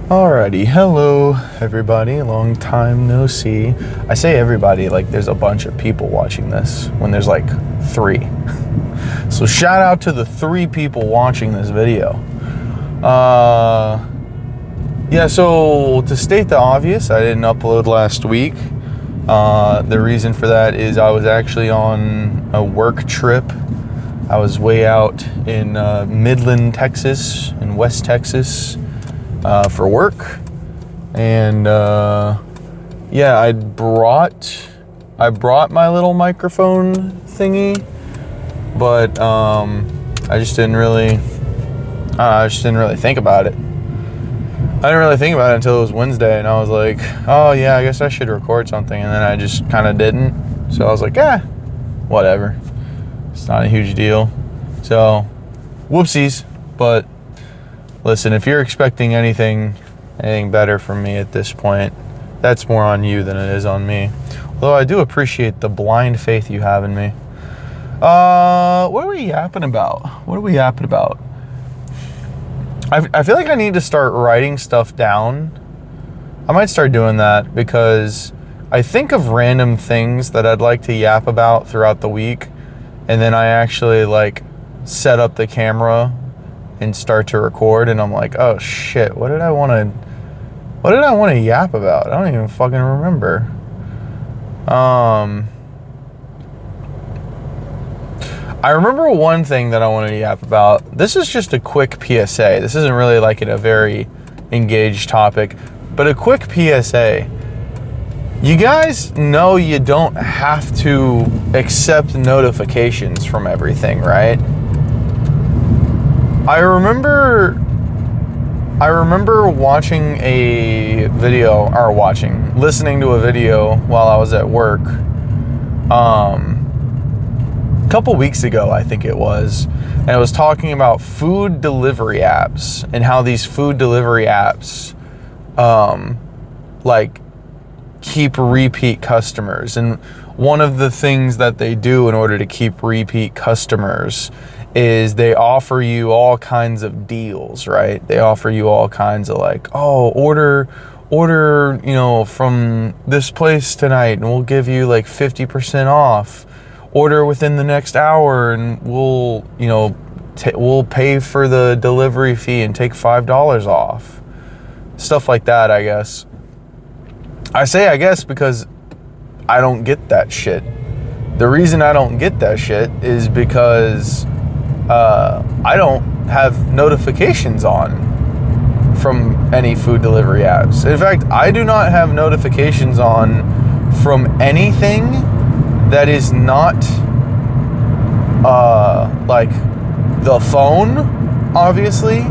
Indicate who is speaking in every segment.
Speaker 1: Alrighty, hello everybody, long time no see. I say everybody like there's a bunch of people watching this when there's like 3. So shout out to the 3 people watching this video. Yeah, so to state the obvious, I didn't upload last week. The reason for that is I was actually on a work trip. I was way out in Midland, Texas, in West Texas. For work, and yeah, I brought my little microphone thingy, but I just didn't really think about it. I didn't really think about it until it was Wednesday, and I was like, oh yeah, I guess I should record something, and then I just kind of didn't. So I was like, whatever, it's not a huge deal. So whoopsies. But listen, if you're expecting anything better from me at this point, that's more on you than it is on me. Although I do appreciate the blind faith you have in me. What are we yapping about? I feel like I need to start writing stuff down. I might start doing that because I think of random things that I'd like to yap about throughout the week, and then I actually like set up the camera and start to record, and I'm like, oh shit, what did I want to yap about? I don't even fucking remember. I remember one thing that I wanted to yap about. This is just a quick PSA. This isn't really like a very engaged topic, but a quick PSA. You guys know you don't have to accept notifications from everything, right? I remember watching a video, listening to a video while I was at work, a couple weeks ago, I think it was, and it was talking about food delivery apps and how these food delivery apps, like keep repeat customers. And one of the things that they do in order to keep repeat customers is they offer you all kinds of deals, right? They offer you all kinds of like, oh, order, from this place tonight and we'll give you like 50% off. Order within the next hour and we'll pay for the delivery fee and take $5 off. Stuff like that, I guess. I say I guess because I don't get that shit. The reason I don't get that shit is because I don't have notifications on from any food delivery apps. In fact, I do not have notifications on from anything that is not like the phone, obviously,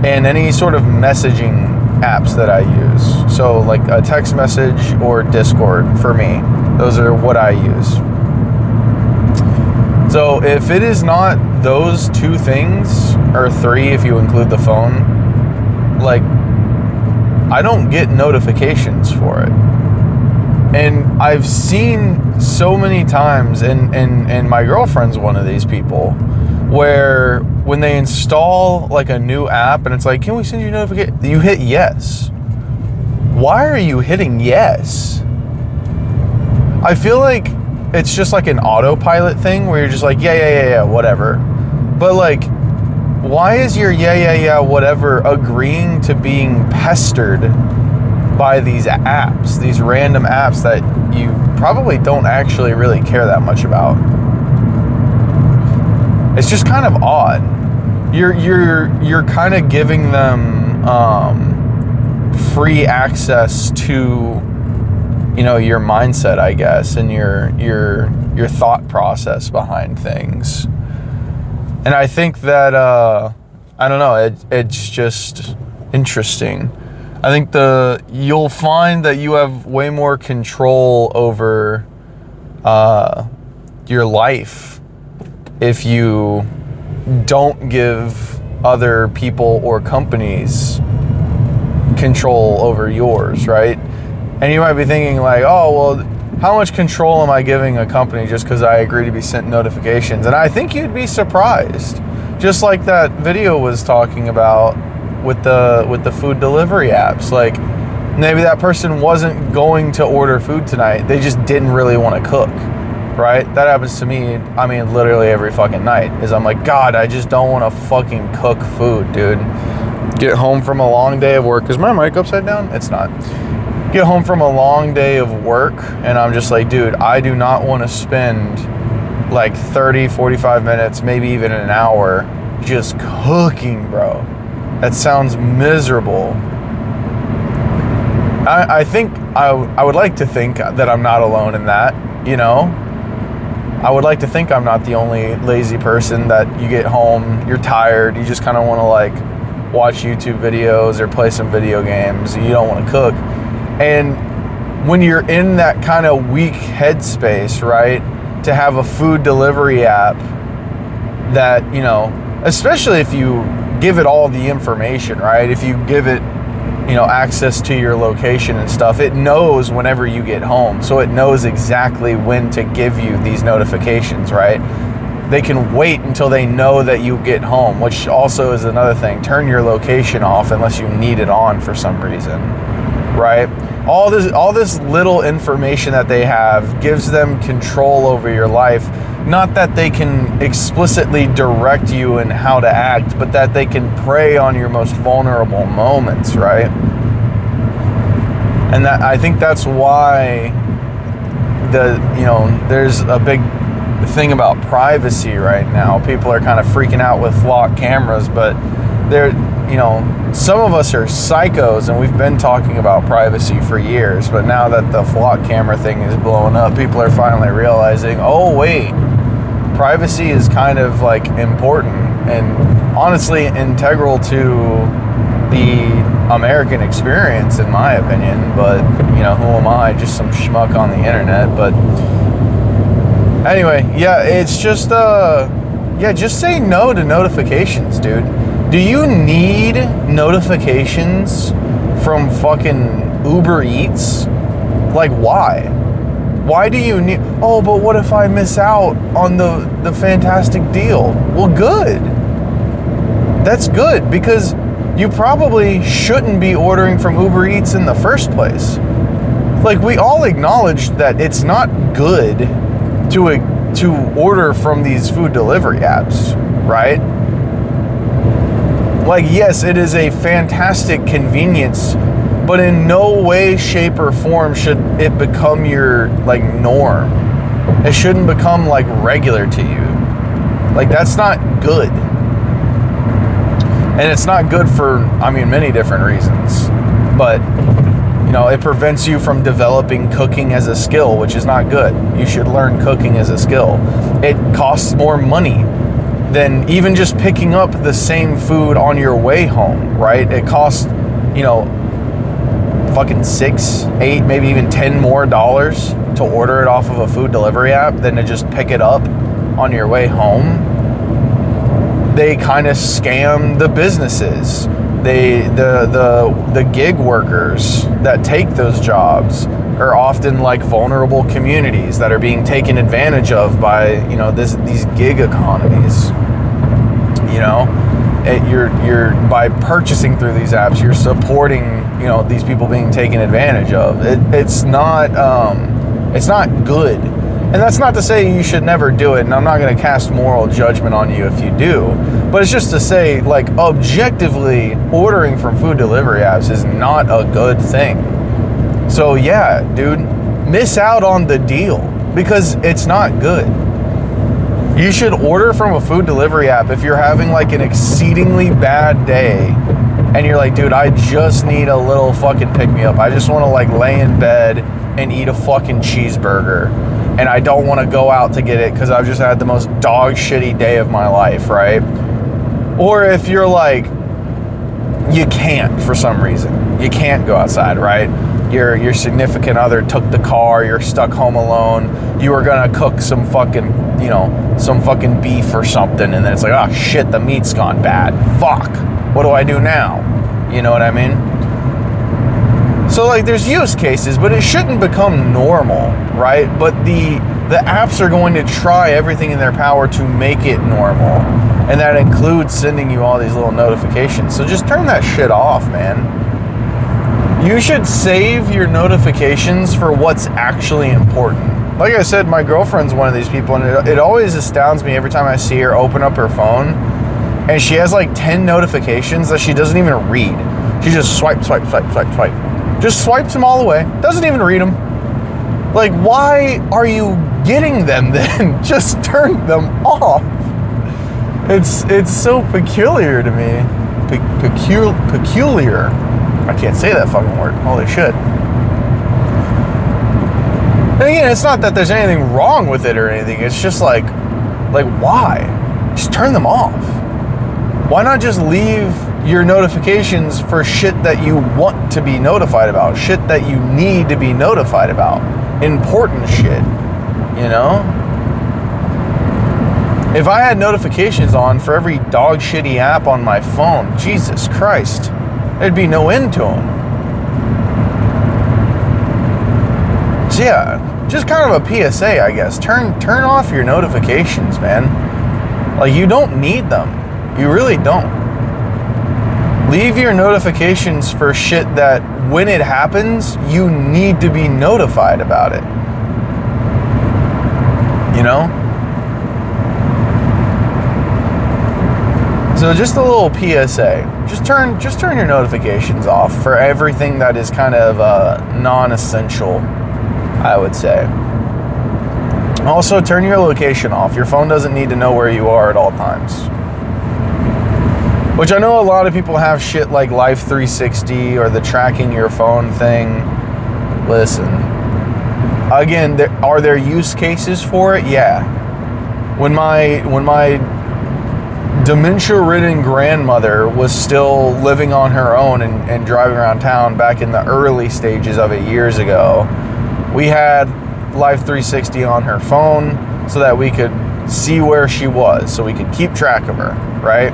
Speaker 1: and any sort of messaging apps that I use. So like a text message or Discord for me. Those are what I use. So if it is not those 2 things, or 3 if you include the phone, like, I don't get notifications for it. And I've seen so many times, and my girlfriend's one of these people, where when they install like a new app and it's like, can we send you a notification? You hit yes. Why are you hitting yes? I feel like it's just like an autopilot thing where you're just like, yeah, whatever. But like, why is your yeah, whatever agreeing to being pestered by these apps, these random apps that you probably don't actually really care that much about? It's just kind of odd. You're kind of giving them free access to your mindset, I guess, and your thought process behind things. And I think that I don't know, it's just interesting. I think you'll find that you have way more control over your life if you don't give other people or companies control over yours, right? And you might be thinking like, oh, well, how much control am I giving a company just because I agree to be sent notifications? And I think you'd be surprised. Just like that video was talking about, with the food delivery apps. Like, maybe that person wasn't going to order food tonight. They just didn't really want to cook, right? That happens to me, I mean, literally every fucking night. Is I'm like, God, I just don't want to fucking cook food, dude. Get home from a long day of work. Is my mic upside down? It's not. Get home from a long day of work, and I'm just like, dude, I do not want to spend like 30, 45 minutes, maybe even an hour just cooking, bro. That sounds miserable. I think I would like to think that I'm not alone in that, you know? I would like to think I'm not the only lazy person that you get home, you're tired, you just kind of want to like watch YouTube videos or play some video games, you don't want to cook. And when you're in that kind of weak headspace, right, to have a food delivery app that, you know, especially if you give it all the information, right, if you give it, you know, access to your location and stuff, it knows whenever you get home. So it knows exactly when to give you these notifications, right? They can wait until they know that you get home, which also is another thing. Turn your location off unless you need it on for some reason, right? All this little information that they have gives them control over your life. Not that they can explicitly direct you in how to act, but that they can prey on your most vulnerable moments, right? And that, I think that's why there's a big thing about privacy right now. People are kind of freaking out with flock cameras, but some of us are psychos, and we've been talking about privacy for years, but now that the flock camera thing is blowing up, people are finally realizing, oh wait, privacy is kind of like important and honestly integral to the American experience, in my opinion. But you know, who am I? Just some schmuck on the internet. But anyway, yeah, it's just just say no to notifications, dude. Do you need notifications from fucking Uber Eats? Like, why? Why do you need... Oh, but what if I miss out on the fantastic deal? Well, good. That's good, because you probably shouldn't be ordering from Uber Eats in the first place. Like, we all acknowledge that it's not good to order from these food delivery apps, right? Like, yes, it is a fantastic convenience, but in no way, shape, or form should it become your, like, norm. It shouldn't become, like, regular to you. Like, that's not good. And it's not good for, I mean, many different reasons. But, you know, it prevents you from developing cooking as a skill, which is not good. You should learn cooking as a skill. It costs more money than even just picking up the same food on your way home, right? It costs, you know, fucking $6, $8, maybe even $10 more to order it off of a food delivery app than to just pick it up on your way home. They kind of scam the businesses. The gig workers that take those jobs are often like vulnerable communities that are being taken advantage of by, you know, these gig economies. You know, you're by purchasing through these apps, you're supporting, you know, these people being taken advantage of. It's not good. And that's not to say you should never do it, and I'm not going to cast moral judgment on you if you do, but it's just to say, like, objectively, ordering from food delivery apps is not a good thing. So yeah, dude, miss out on the deal, because it's not good. You should order from a food delivery app if you're having, like, an exceedingly bad day, and you're like, dude, I just need a little fucking pick-me-up. I just want to, like, lay in bed and eat a fucking cheeseburger. And I don't want to go out to get it because I've just had the most dog shitty day of my life, right? Or if you're like, you can't for some reason. You can't go outside, right? Your significant other took the car, you're stuck home alone, you were gonna cook some fucking beef or something, and then it's like, oh shit, the meat's gone bad. Fuck. What do I do now? You know what I mean? So like there's use cases, but it shouldn't become normal, right? But the apps are going to try everything in their power to make it normal. And that includes sending you all these little notifications. So just turn that shit off, man. You should save your notifications for what's actually important. Like I said, my girlfriend's one of these people, and it always astounds me every time I see her open up her phone and she has like 10 notifications that she doesn't even read. She just swipe. Just swipes them all away. Doesn't even read them. Like, why are you getting them then? Just turn them off. It's so peculiar to me. Peculiar. I can't say that fucking word. Holy shit. And again, it's not that there's anything wrong with it or anything. It's just like why? Just turn them off. Why not just leave your notifications for shit that you want to be notified about, shit that you need to be notified about, important shit, you know? If I had notifications on for every dog shitty app on my phone, Jesus Christ, there'd be no end to them. So yeah, just kind of a PSA, I guess. Turn off your notifications, man. Like, you don't need them. You really don't. Leave your notifications for shit that when it happens, you need to be notified about it. You know? So just a little PSA. Just turn your notifications off for everything that is kind of non-essential, I would say. Also, turn your location off. Your phone doesn't need to know where you are at all times. Which I know a lot of people have shit like Life 360 or the tracking your phone thing. Listen, again, are there use cases for it? Yeah. When my dementia-ridden grandmother was still living on her own and driving around town back in the early stages of it years ago, we had Life 360 on her phone so that we could see where she was, so we could keep track of her, right?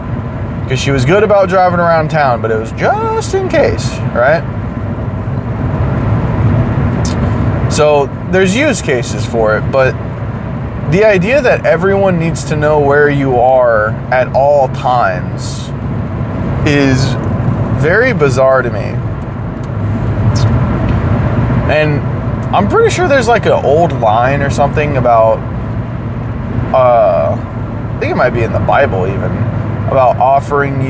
Speaker 1: Because she was good about driving around town, but it was just in case, right? So there's use cases for it, but the idea that everyone needs to know where you are at all times is very bizarre to me. And I'm pretty sure there's like an old line or something about, I think it might be in the Bible even, about offering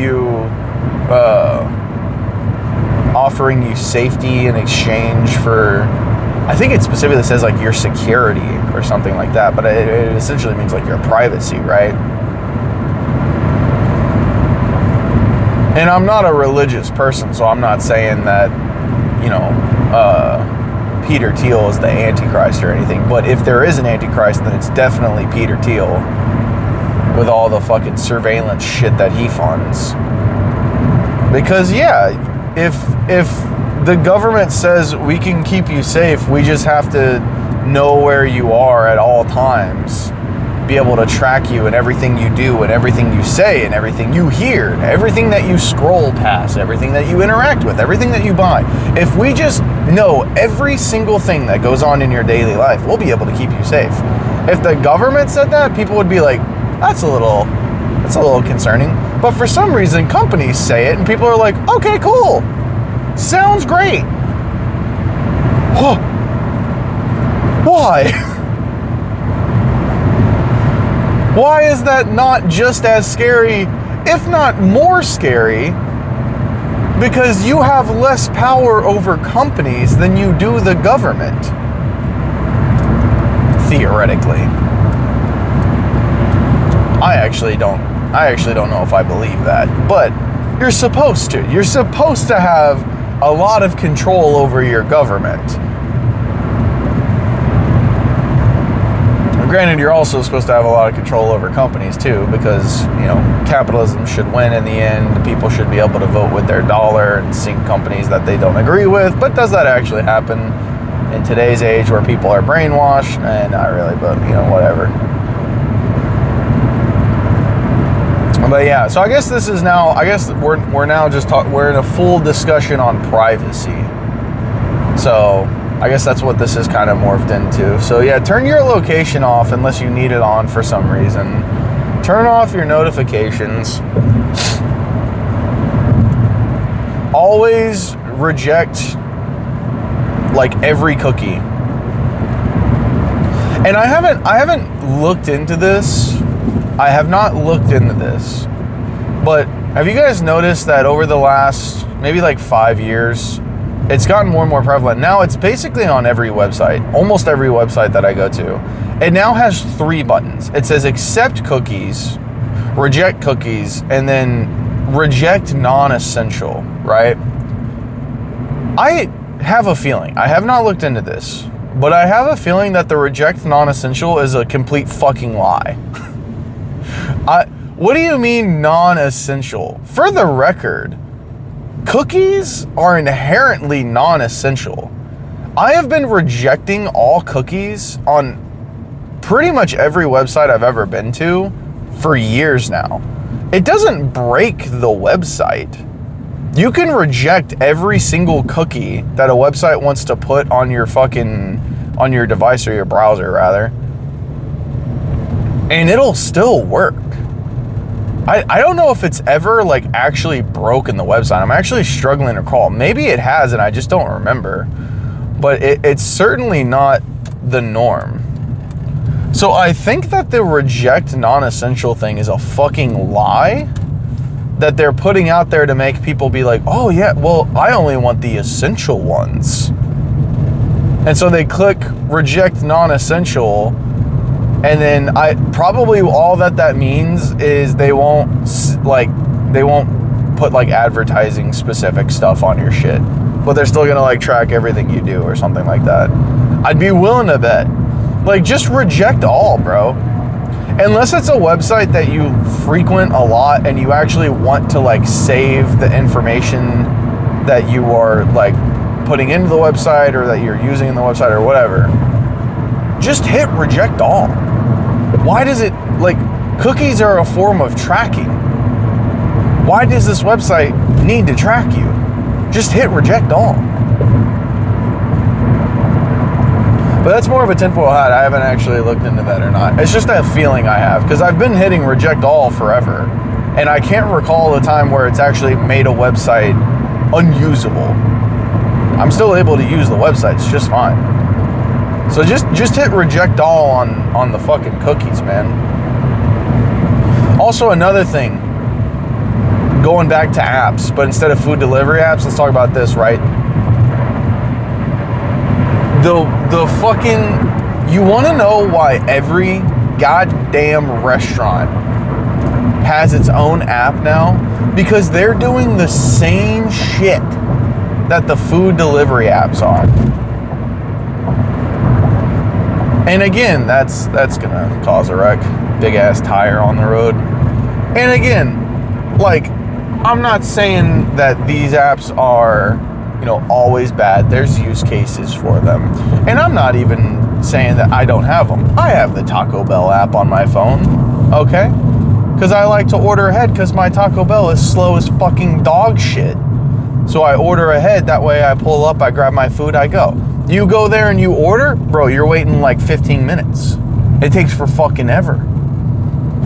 Speaker 1: you safety in exchange for, I think it specifically says like your security or something like that, but it essentially means like your privacy, right? And I'm not a religious person, so I'm not saying that, you know, Peter Thiel is the Antichrist or anything, but if there is an Antichrist, then it's definitely Peter Thiel, with all the fucking surveillance shit that he funds. Because yeah, if the government says we can keep you safe, we just have to know where you are at all times, be able to track you and everything you do and everything you say and everything you hear and everything that you scroll past, everything that you interact with, everything that you buy. If we just know every single thing that goes on in your daily life, we'll be able to keep you safe. If the government said that, people would be like, that's a little concerning. But for some reason, companies say it, and people are like, okay, cool. Sounds great. Why? Why is that not just as scary, if not more scary? Because you have less power over companies than you do the government. Theoretically. I actually don't know if I believe that, but you're supposed to. You're supposed to have a lot of control over your government. Granted, you're also supposed to have a lot of control over companies too, because, you know, capitalism should win in the end. People should be able to vote with their dollar and sink companies that they don't agree with. But does that actually happen in today's age where people are brainwashed? Not really, but, you know, whatever. But yeah, so I guess we're now just we're in a full discussion on privacy. So I guess that's what this is kind of morphed into. So yeah, turn your location off unless you need it on for some reason. Turn off your notifications. Always reject like every cookie. And I haven't looked into this. I have not looked into this. But have you guys noticed that over the last maybe like 5 years, it's gotten more and more prevalent? Now it's basically on every website, almost every website that I go to. It now has 3 buttons. It says accept cookies, reject cookies, and then reject non-essential, right? I have a feeling, I have not looked into this, but I have a feeling that the reject non-essential is a complete fucking lie. What do you mean non-essential? For the record, cookies are inherently non-essential. I have been rejecting all cookies on pretty much every website I've ever been to for years now. It doesn't break the website. You can reject every single cookie that a website wants to put on your on your device or your browser rather, and it'll still work. I don't know if it's ever like actually broken the website. I'm actually struggling to recall. Maybe it has and I just don't remember, but it's certainly not the norm. So I think that the reject non-essential thing is a fucking lie that they're putting out there to make people be like, oh yeah, well, I only want the essential ones. And so they click reject non-essential, and then probably all that means is they won't put like advertising specific stuff on your shit, but they're still gonna like track everything you do or something like that. I'd be willing to bet. Like, just reject all, bro. Unless it's a website that you frequent a lot and you actually want to like save the information that you are like putting into the website or that you're using in the website or whatever, just hit reject all. Why does it, like, cookies are a form of tracking. Why does this website need to track you? Just hit reject all. But that's more of a tinfoil hat. I haven't actually looked into that or not. It's just that feeling I have, because I've been hitting reject all forever, and I can't recall a time where it's actually made a website unusable. I'm still able to use the websites just fine. So just hit reject all on the fucking cookies, man. Also, another thing, going back to apps, but instead of food delivery apps, let's talk about this, right? The fucking, you want to know why every goddamn restaurant has its own app now? Because they're doing the same shit that the food delivery apps are. And again, that's gonna cause a wreck. Big ass tire on the road. And again, like, I'm not saying that these apps are, you know, always bad. There's use cases for them. And I'm not even saying that I don't have them. I have the Taco Bell app on my phone, okay? Because I like to order ahead because my Taco Bell is slow as fucking dog shit. So I order ahead, that way I pull up, I grab my food, I go. You go there and you order, bro, you're waiting like 15 minutes. It takes for fucking ever.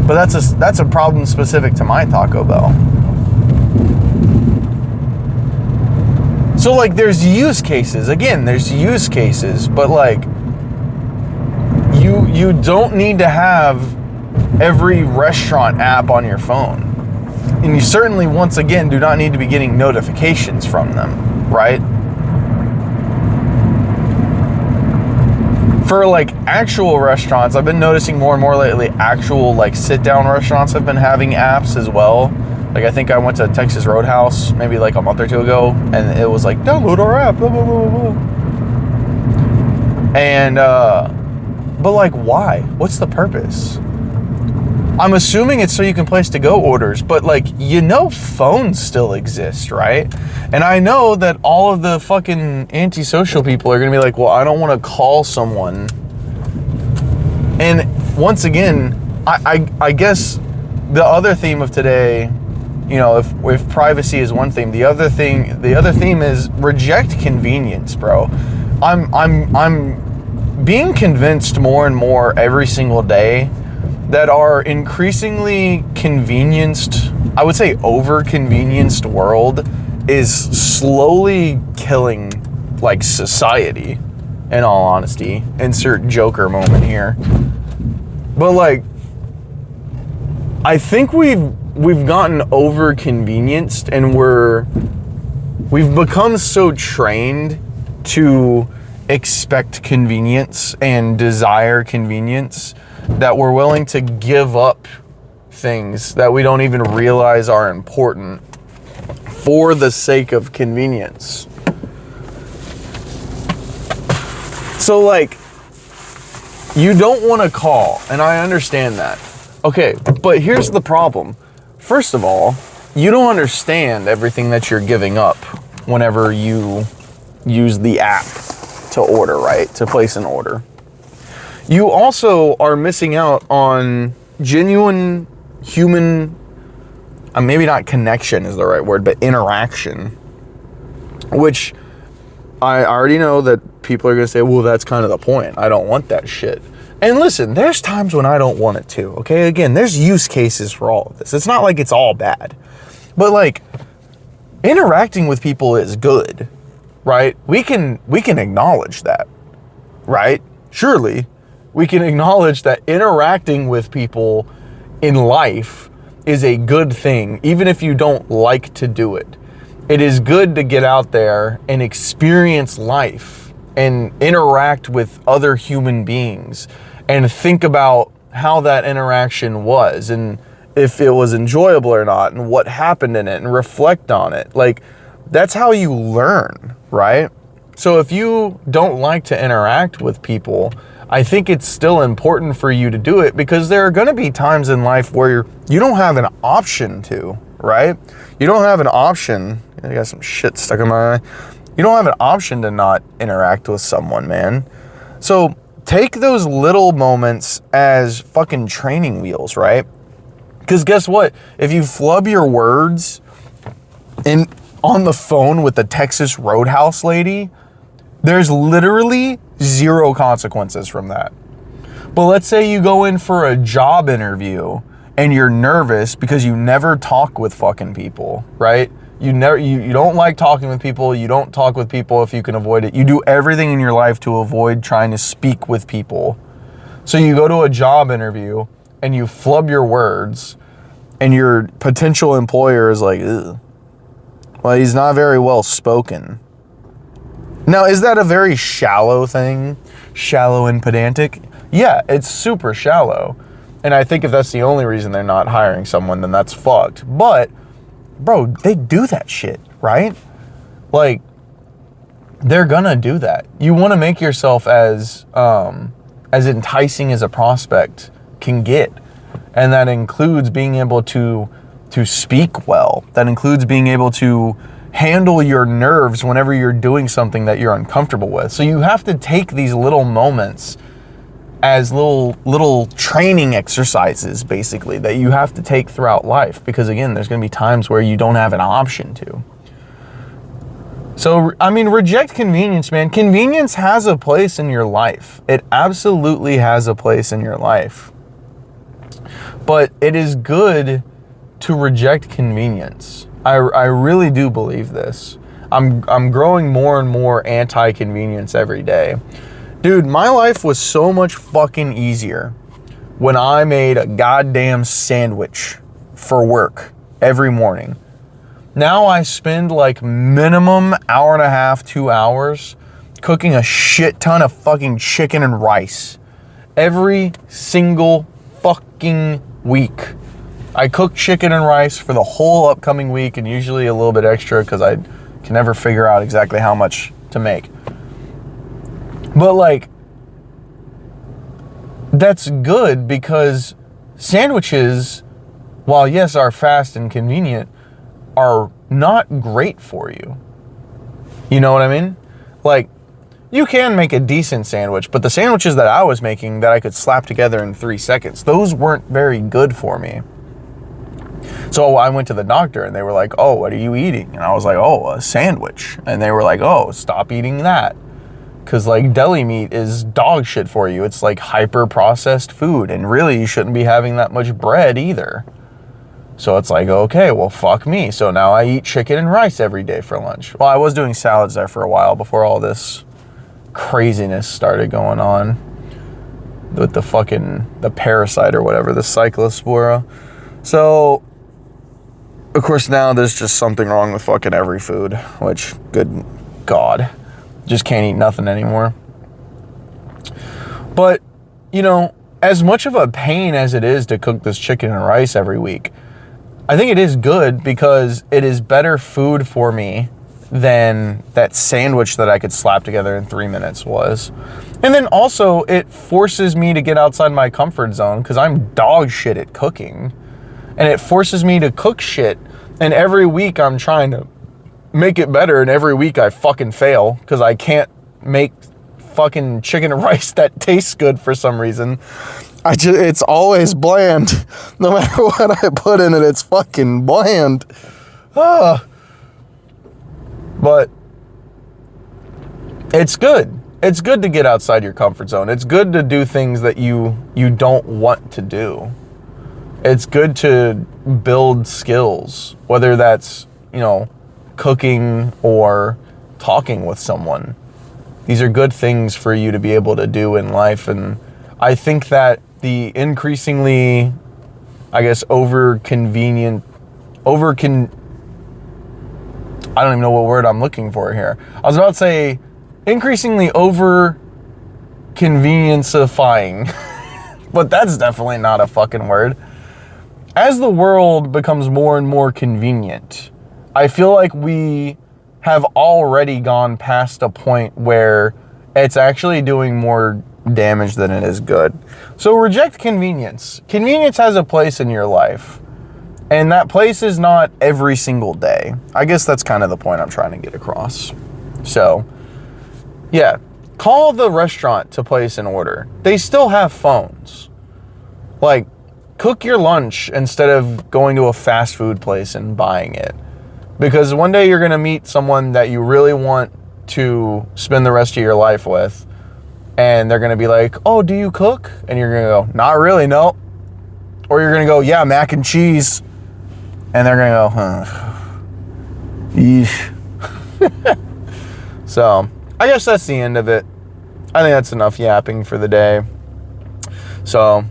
Speaker 1: But that's a problem specific to my Taco Bell. So like, there's use cases. Again, there's use cases, but like, you don't need to have every restaurant app on your phone. And you certainly, once again, do not need to be getting notifications from them, right? For like actual restaurants, I've been noticing more and more lately, actual like sit-down restaurants have been having apps as well. Like, I think I went to Texas Roadhouse maybe like a month or two ago, and it was like, download our app, blah, blah, blah, blah. And, but like, why? What's the purpose? I'm assuming it's so you can place to-go orders, but like, you know, phones still exist, right? And I know that all of the fucking antisocial people are gonna be like, well, I don't want to call someone. And once again, I guess the other theme of today you know, if privacy is one theme, the other theme is reject convenience, bro. I'm being convinced more and more every single day that our increasingly convenienced, I would say over-convenienced world is slowly killing, like, society, in all honesty. Insert Joker moment here. But, like, I think we've gotten over-convenienced, and we've become so trained to expect convenience and desire convenience that we're willing to give up things that we don't even realize are important for the sake of convenience. So, like, you don't want to call, and I understand that. Okay, but here's the problem. First of all, you don't understand everything that you're giving up whenever you use the app to order, right? To place an order. You also are missing out on genuine human, maybe not connection is the right word, but interaction, which I already know that people are going to say, well, that's kind of the point. I don't want that shit. And listen, there's times when I don't want it too, okay? Again, there's use cases for all of this. It's not like it's all bad. But, like, interacting with people is good, right? We can acknowledge that, right? Surely we can acknowledge that interacting with people in life is a good thing, even if you don't like to do it. It is good to get out there and experience life and interact with other human beings and think about how that interaction was and if it was enjoyable or not and what happened in it and reflect on it. Like, that's how you learn, right? So if you don't like to interact with people, I think it's still important for you to do it because there are going to be times in life where you don't have an option to, right? You don't have an option. I got some shit stuck in my eye. You don't have an option to not interact with someone, man. So take those little moments as fucking training wheels, right? Because guess what? If you flub your words on the phone with the Texas Roadhouse lady, there's literally zero consequences from that. But let's say you go in for a job interview and you're nervous because you never talk with fucking people, right? You don't like talking with people. You don't talk with people if you can avoid it. You do everything in your life to avoid trying to speak with people. So you go to a job interview and you flub your words and your potential employer is like, ugh. Well, he's not very well spoken. Now, is that a very shallow thing? Shallow and pedantic? Yeah, it's super shallow. And I think if that's the only reason they're not hiring someone, then that's fucked. But, bro, they do that shit, right? Like, they're gonna do that. You want to make yourself as enticing as a prospect can get. And that includes being able to speak well. That includes being able to handle your nerves whenever you're doing something that you're uncomfortable with. So you have to take these little moments as little training exercises, basically, that you have to take throughout life. Because again, there's going to be times where you don't have an option to. So, I mean, reject convenience, man. Convenience has a place in your life. It absolutely has a place in your life. But it is good to reject convenience. I really do believe this. I'm growing more and more anti-convenience every day. Dude, my life was so much fucking easier when I made a goddamn sandwich for work every morning. Now I spend like minimum hour and a half, 2 hours cooking a shit ton of fucking chicken and rice every single fucking week. I cook chicken and rice for the whole upcoming week and usually a little bit extra because I can never figure out exactly how much to make. But like, that's good because sandwiches, while yes, are fast and convenient, are not great for you. You know what I mean? Like, you can make a decent sandwich, but the sandwiches that I was making that I could slap together in 3 seconds, those weren't very good for me. So I went to the doctor and they were like, oh, what are you eating? And I was like, oh, a sandwich. And they were like, oh, stop eating that. Because like deli meat is dog shit for you. It's like hyper processed food. And really you shouldn't be having that much bread either. So it's like, okay, well, fuck me. So now I eat chicken and rice every day for lunch. Well, I was doing salads there for a while before all this craziness started going on with the parasite or whatever, the cyclospora. So, of course, now there's just something wrong with fucking every food, which, good God, just can't eat nothing anymore. But, you know, as much of a pain as it is to cook this chicken and rice every week, I think it is good because it is better food for me than that sandwich that I could slap together in 3 minutes was. And then also it forces me to get outside my comfort zone because I'm dog shit at cooking. And it forces me to cook shit. And every week I'm trying to make it better, and every week I fucking fail because I can't make fucking chicken and rice that tastes good for some reason. It's always bland. No matter what I put in it, it's fucking bland. But it's good. It's good to get outside your comfort zone. It's good to do things that you don't want to do. It's good to build skills, whether that's, you know, cooking or talking with someone. These are good things for you to be able to do in life. And I think that the increasingly, I guess, I don't even know what word I'm looking for here. I was about to say increasingly over convenienceifying, but that's definitely not a fucking word. As the world becomes more and more convenient, I feel like we have already gone past a point where it's actually doing more damage than it is good. So reject convenience. Convenience has a place in your life, and that place is not every single day. I guess that's kind of the point I'm trying to get across. So, yeah, call the restaurant to place an order. They still have phones. Like, cook your lunch instead of going to a fast food place and buying it. Because one day you're going to meet someone that you really want to spend the rest of your life with, and they're going to be like, oh, do you cook? And you're going to go, not really, no. Or you're going to go, yeah, mac and cheese. And they're going to go, Yeesh. So, I guess that's the end of it. I think that's enough yapping for the day. So,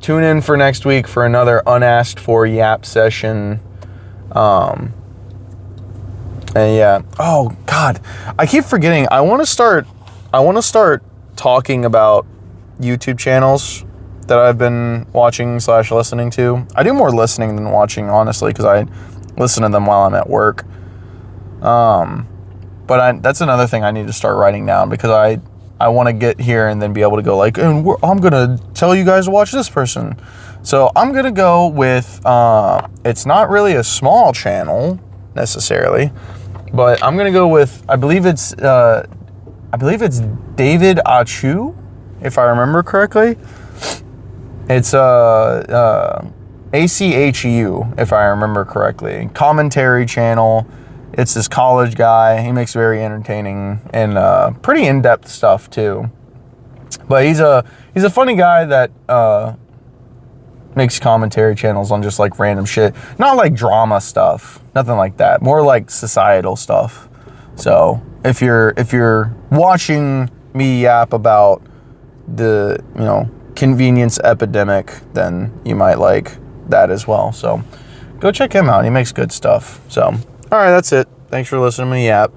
Speaker 1: tune in for next week for another unasked for yap session. And yeah, oh God, I keep forgetting. I want to start talking about YouTube channels that I've been watching / listening to. I do more listening than watching, honestly, because I listen to them while I'm at work. But that's another thing I need to start writing down, because I want to get here and then be able to go like, and I'm going to tell you guys to watch this person. So I'm going to go with, it's not really a small channel necessarily, but I'm going to go with, I believe it's David Achu, if I remember correctly. It's ACHU, if I remember correctly. Commentary channel. It's this college guy. He makes very entertaining and pretty in-depth stuff too. But he's a funny guy that makes commentary channels on just like random shit. Not like drama stuff, nothing like that. More like societal stuff. So if you're watching me yap about the, you know, convenience epidemic, then you might like that as well. So go check him out. He makes good stuff. So all right, that's it. Thanks for listening to me yap.